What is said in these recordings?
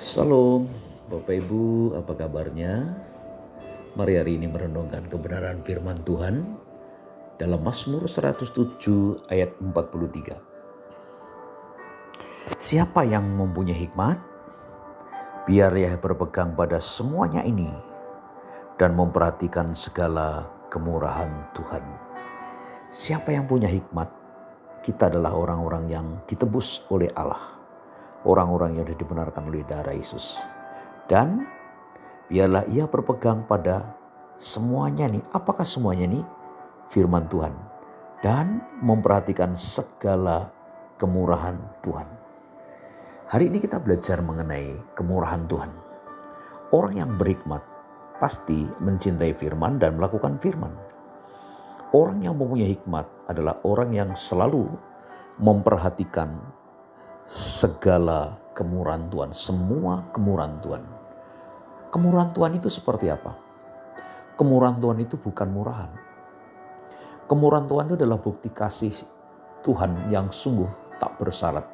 Salam, Bapak Ibu, apa kabarnya? Mari hari ini merenungkan kebenaran firman Tuhan dalam Mazmur 107 ayat 43. Siapa yang mempunyai hikmat? Biar ia berpegang pada semuanya ini dan memperhatikan segala kemurahan Tuhan. Siapa yang punya hikmat? Kita adalah orang-orang yang ditebus oleh Allah. Orang-orang yang sudah dibenarkan oleh darah Yesus. Dan biarlah ia berpegang pada semuanya nih. Apakah semuanya nih? Firman Tuhan. Dan memperhatikan segala kemurahan Tuhan. Hari ini kita belajar mengenai kemurahan Tuhan. Orang yang berhikmat pasti mencintai firman dan melakukan firman. Orang yang mempunyai hikmat adalah orang yang selalu memperhatikan segala kemurahan Tuhan, semua kemurahan Tuhan. Kemurahan Tuhan itu seperti apa? Kemurahan Tuhan itu bukan murahan. Kemurahan Tuhan itu adalah bukti kasih Tuhan yang sungguh tak bersyarat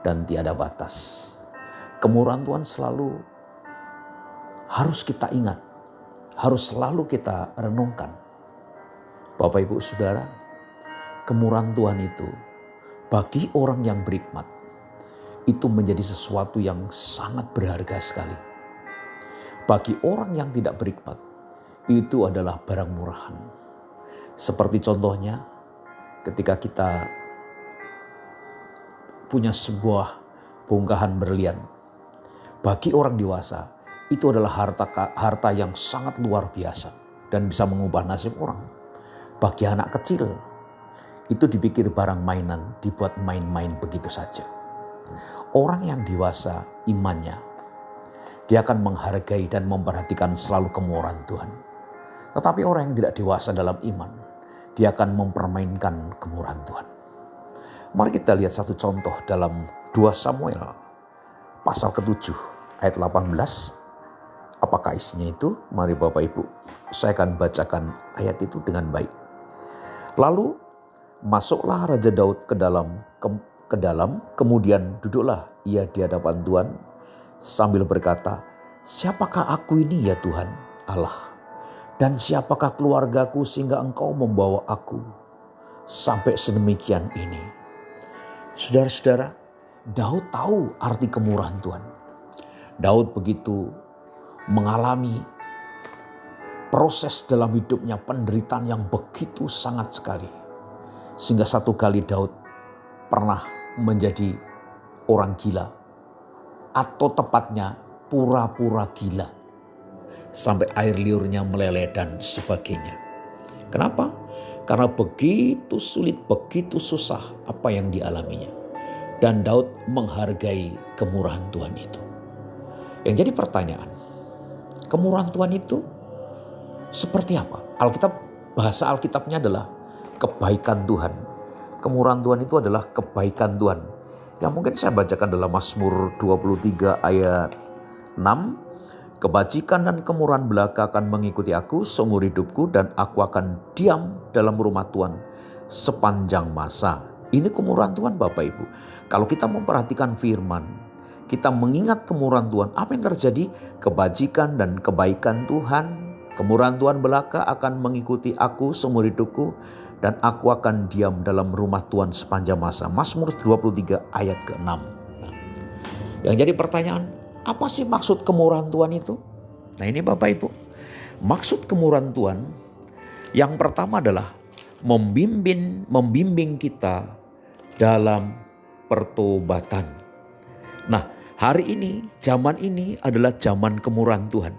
dan tiada batas. Kemurahan Tuhan selalu harus kita ingat, harus selalu kita renungkan. Bapak Ibu Saudara, kemurahan Tuhan itu bagi orang yang berhikmat itu menjadi sesuatu yang sangat berharga sekali. Bagi orang yang tidak berhikmat, itu adalah barang murahan. Seperti contohnya ketika kita punya sebuah bongkahan berlian. Bagi orang dewasa, itu adalah harta yang sangat luar biasa dan bisa mengubah nasib orang. Bagi anak kecil, itu dipikir barang mainan, dibuat main-main begitu saja. Orang yang dewasa imannya, dia akan menghargai dan memperhatikan selalu kemurahan Tuhan. Tetapi orang yang tidak dewasa dalam iman, dia akan mempermainkan kemurahan Tuhan. Mari kita lihat satu contoh dalam 2 Samuel pasal ke-7 ayat 18. Apakah isinya itu? Mari Bapak Ibu, saya akan bacakan ayat itu dengan baik. Lalu masuklah Raja Daud ke dalam, kemudian duduklah ia di hadapan Tuhan sambil berkata, "Siapakah aku ini ya Tuhan Allah? Dan siapakah keluargaku sehingga Engkau membawa aku sampai sedemikian ini?" Saudara-saudara, Daud tahu arti kemurahan Tuhan. Daud begitu mengalami proses dalam hidupnya, penderitaan yang begitu sangat sekali. Sehingga satu kali Daud pernah menjadi orang gila, atau tepatnya pura-pura gila, sampai air liurnya meleleh dan sebagainya. Kenapa? Karena begitu sulit, begitu susah apa yang dialaminya. Dan Daud menghargai kemurahan Tuhan itu. Yang jadi pertanyaan, kemurahan Tuhan itu seperti apa? Bahasa Alkitabnya adalah kebaikan Tuhan. Kemurahan Tuhan itu adalah kebaikan Tuhan. Yang mungkin saya bacakan dalam Mazmur 23 ayat 6. Kebajikan dan kemurahan belaka akan mengikuti aku seumur hidupku dan aku akan diam dalam rumah Tuhan sepanjang masa. Ini kemurahan Tuhan Bapak Ibu. Kalau kita memperhatikan firman, kita mengingat kemurahan Tuhan, apa yang terjadi? Kebajikan dan kebaikan Tuhan, kemurahan Tuhan belaka akan mengikuti aku seumur hidupku dan aku akan diam dalam rumah Tuhan sepanjang masa. Mazmur 23 ayat ke-6. Nah, yang jadi pertanyaan, apa sih maksud kemurahan Tuhan itu? Nah ini Bapak Ibu, maksud kemurahan Tuhan yang pertama adalah membimbing kita dalam pertobatan. Nah, hari ini, zaman ini adalah zaman kemurahan Tuhan.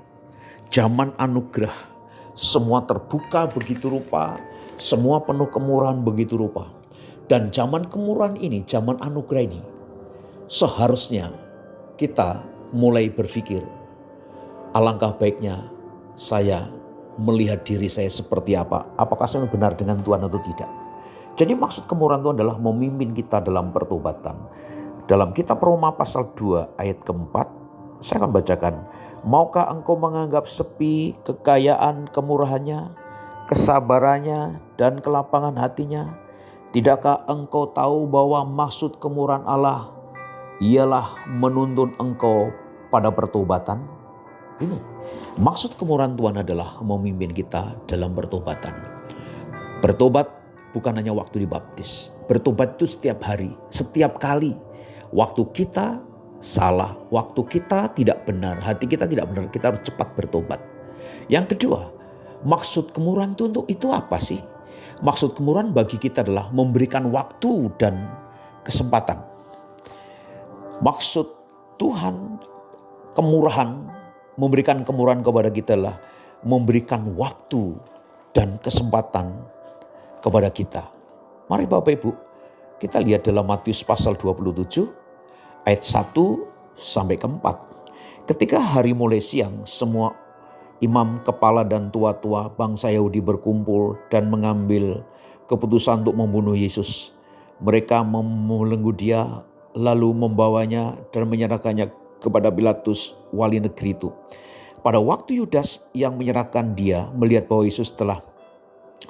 Zaman anugerah. Semua terbuka begitu rupa. Semua penuh kemurahan begitu rupa. Dan zaman kemurahan ini, zaman anugerah ini, seharusnya kita mulai berpikir, alangkah baiknya saya melihat diri saya seperti apa. Apakah saya benar dengan Tuhan atau tidak. Jadi maksud kemurahan Tuhan adalah memimpin kita dalam pertobatan. Dalam kitab Roma pasal 2 ayat ke-4, saya akan bacakan. Maukah engkau menganggap sepi kekayaan kemurahannya, kesabarannya dan kelapangan hatinya? Tidakkah engkau tahu bahwa maksud kemurahan Allah ialah menuntun engkau pada pertobatan ini. Maksud kemurahan Tuhan adalah memimpin kita dalam pertobatan. Bertobat bukan hanya waktu dibaptis. Bertobat itu setiap hari, setiap kali. Waktu kita salah, waktu kita tidak benar, hati kita tidak benar, kita harus cepat bertobat. Yang kedua, maksud kemurahan itu apa sih? Maksud kemurahan bagi kita adalah memberikan waktu dan kesempatan. Maksud Tuhan kemurahan, memberikan kemurahan kepada kita adalah memberikan waktu dan kesempatan kepada kita. Mari Bapak Ibu, kita lihat dalam Matius pasal 27 ayat 1 sampai ke 4. Ketika hari mulai siang, semua imam, kepala dan tua-tua bangsa Yahudi berkumpul dan mengambil keputusan untuk membunuh Yesus. Mereka membelenggu dia lalu membawanya dan menyerahkannya kepada Pilatus, wali negeri itu. Pada waktu Yudas yang menyerahkan dia melihat bahwa Yesus telah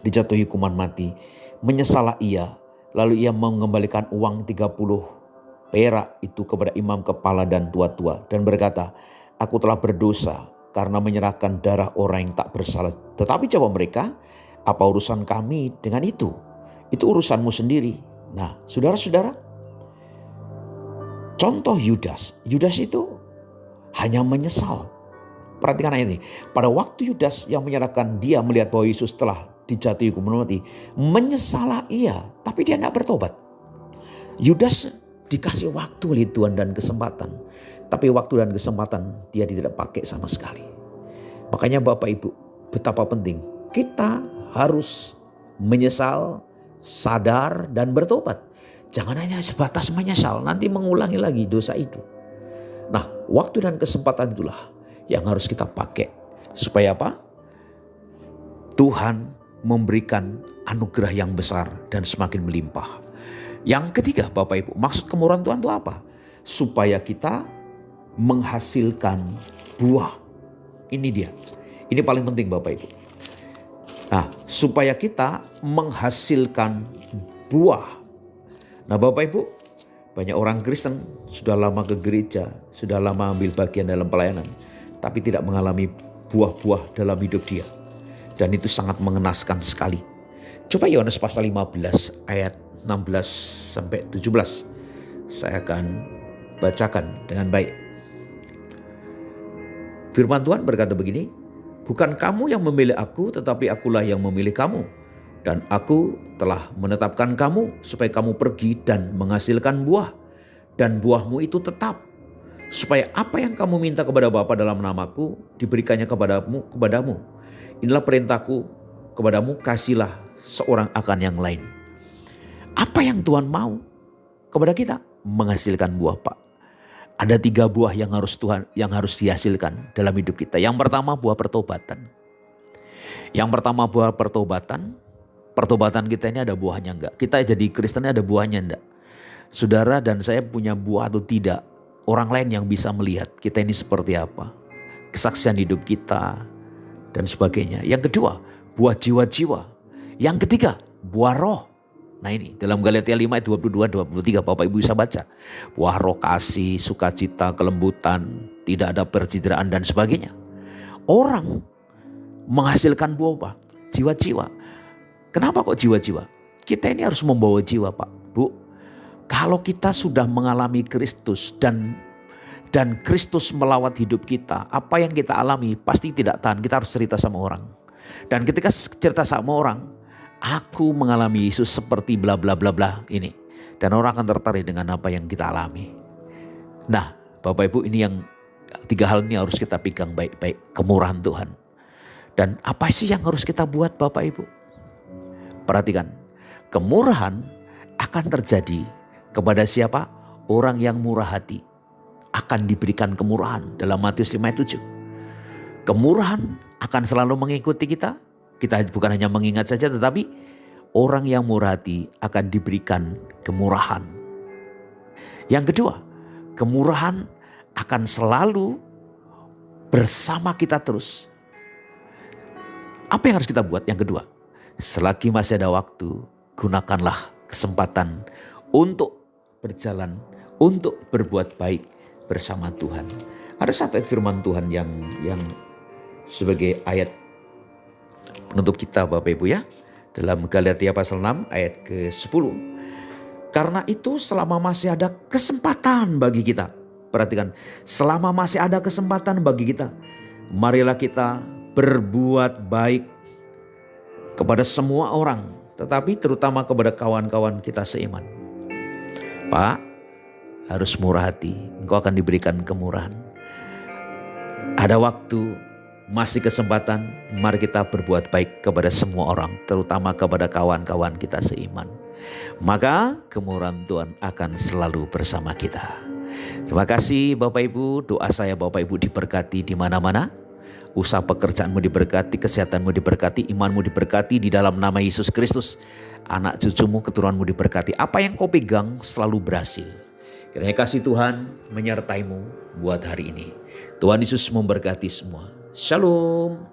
dijatuhi hukuman mati, menyesallah ia. Lalu ia mengembalikan uang 30 perak itu kepada imam, kepala dan tua-tua dan berkata, "Aku telah berdosa karena menyerahkan darah orang yang tak bersalah." Tetapi jawab mereka, "Apa urusan kami dengan itu? Itu urusanmu sendiri." Nah, saudara-saudara, contoh Yudas itu hanya menyesal. Perhatikan ayat ini. Pada waktu Yudas yang menyerahkan dia melihat bahwa Yesus telah dijatuhi hukuman mati, menyesalah ia, tapi dia tidak bertobat. Yudas dikasih waktu oleh Tuhan dan kesempatan, tapi waktu dan kesempatan dia tidak pakai sama sekali. Makanya Bapak Ibu, betapa penting kita harus menyesal, sadar dan bertobat. Jangan hanya sebatas menyesal, nanti mengulangi lagi dosa itu. Nah, waktu dan kesempatan itulah yang harus kita pakai. Supaya apa? Tuhan memberikan anugerah yang besar dan semakin melimpah. Yang ketiga Bapak Ibu, maksud kemurahan Tuhan itu apa? Supaya kita menghasilkan buah. Ini dia. Ini paling penting Bapak Ibu. Nah, supaya kita menghasilkan buah. Nah Bapak Ibu, banyak orang Kristen sudah lama ke gereja, sudah lama ambil bagian dalam pelayanan, tapi tidak mengalami buah-buah dalam hidup dia. Dan itu sangat mengenaskan sekali. Coba Yohanes pasal 15 ayat 16 sampai 17. Saya akan bacakan dengan baik. Firman Tuhan berkata begini, "Bukan kamu yang memilih aku, tetapi akulah yang memilih kamu. Dan aku telah menetapkan kamu supaya kamu pergi dan menghasilkan buah. Dan buahmu itu tetap. Supaya apa yang kamu minta kepada Bapa dalam namaku diberikannya kepadamu. Inilah perintahku kepadamu, kasihlah seorang akan yang lain." Apa yang Tuhan mau kepada kita? Menghasilkan buah, Pak. Ada 3 buah yang harus dihasilkan dalam hidup kita. Yang pertama buah pertobatan. Pertobatan kita ini ada buahnya enggak? Kita jadi Kristen ada buahnya enggak? Saudara dan saya punya buah atau tidak? Orang lain yang bisa melihat kita ini seperti apa. Kesaksian hidup kita dan sebagainya. Yang kedua, buah jiwa-jiwa. Yang ketiga, buah roh. Nah ini dalam Galatia 5 ayat 22-23 Bapak Ibu bisa baca. Buah roh kasih, sukacita, kelembutan, tidak ada percideraan dan sebagainya. Orang menghasilkan buah apa? Jiwa-jiwa. Kenapa kok jiwa-jiwa? Kita ini harus membawa jiwa Pak, Bu. Kalau kita sudah mengalami Kristus dan Kristus melawat hidup kita, apa yang kita alami pasti tidak tahan. Kita harus cerita sama orang. Dan ketika cerita sama orang, aku mengalami Yesus seperti bla bla bla bla ini. Dan orang akan tertarik dengan apa yang kita alami. Nah Bapak Ibu, ini yang 3 hal ini harus kita pegang baik-baik. Kemurahan Tuhan. Dan apa sih yang harus kita buat Bapak Ibu? Perhatikan. Kemurahan akan terjadi kepada siapa? Orang yang murah hati. Akan diberikan kemurahan dalam Matius 5 ayat 7. Kemurahan akan selalu mengikuti kita. Kita bukan hanya mengingat saja, tetapi orang yang murah hati akan diberikan kemurahan. Yang kedua, kemurahan akan selalu bersama kita terus. Apa yang harus kita buat? Yang kedua, selagi masih ada waktu, gunakanlah kesempatan untuk berjalan, untuk berbuat baik bersama Tuhan. Ada satu ayat firman Tuhan yang sebagai ayat penutup kita Bapak Ibu ya. Dalam Galatia pasal 6 ayat ke-10. Karena itu selama masih ada kesempatan bagi kita. Perhatikan, selama masih ada kesempatan bagi kita, marilah kita berbuat baik kepada semua orang, tetapi terutama kepada kawan-kawan kita seiman. Pak, harus murah hati, engkau akan diberikan kemurahan. Ada waktu, masih kesempatan, mari kita berbuat baik kepada semua orang, terutama kepada kawan-kawan kita seiman. Maka kemurahan Tuhan akan selalu bersama kita. Terima kasih Bapak Ibu, doa saya Bapak Ibu diberkati di mana-mana. Usaha pekerjaanmu diberkati, kesehatanmu diberkati, imanmu diberkati di dalam nama Yesus Kristus. Anak cucumu, keturunanmu diberkati. Apa yang kau pegang selalu berhasil. Kiranya kasih Tuhan menyertaimu buat hari ini. Tuhan Yesus memberkati semua. Shalom.